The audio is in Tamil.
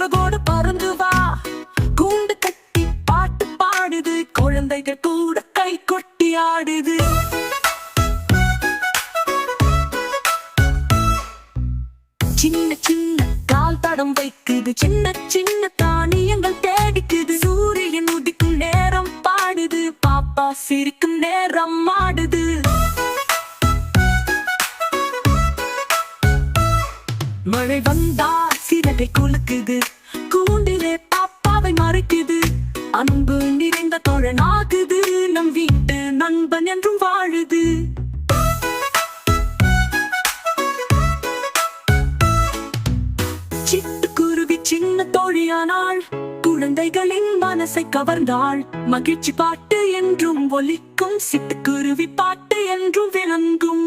சிறகோடு பறந்து வா, கூண்டு கட்டி பாட்டு பாடுது, குழந்தைகள் கூட கை கொட்டி ஆடுது. சின்ன சின்ன கால் தடம் வைக்குது, சின்ன சின்ன தானியங்கள் தேடிக்குது. சூரியன் உதிக்கும் நேரம் பாடுது, பாப்பா சிரிக்கும் நேரம் ஆடுது. மழை வந்தால் சிறகை குலுக்குது, கூண்டிலே பாப்பாவை மறைக்குது. அன்பு நிறைந்த தோழனாகுது, நம் வீட்டு நண்பன் என்றும் வாழுது. சிட்டுக்குருவி சின்ன தோழியானாள், குழந்தைகளின் மனசை கவர்ந்தாள். மகிழ்ச்சி பாட்டு என்றும் ஒலிக்கும், சிட்டுக்குருவி பாட்டு என்றும் விளங்கும்.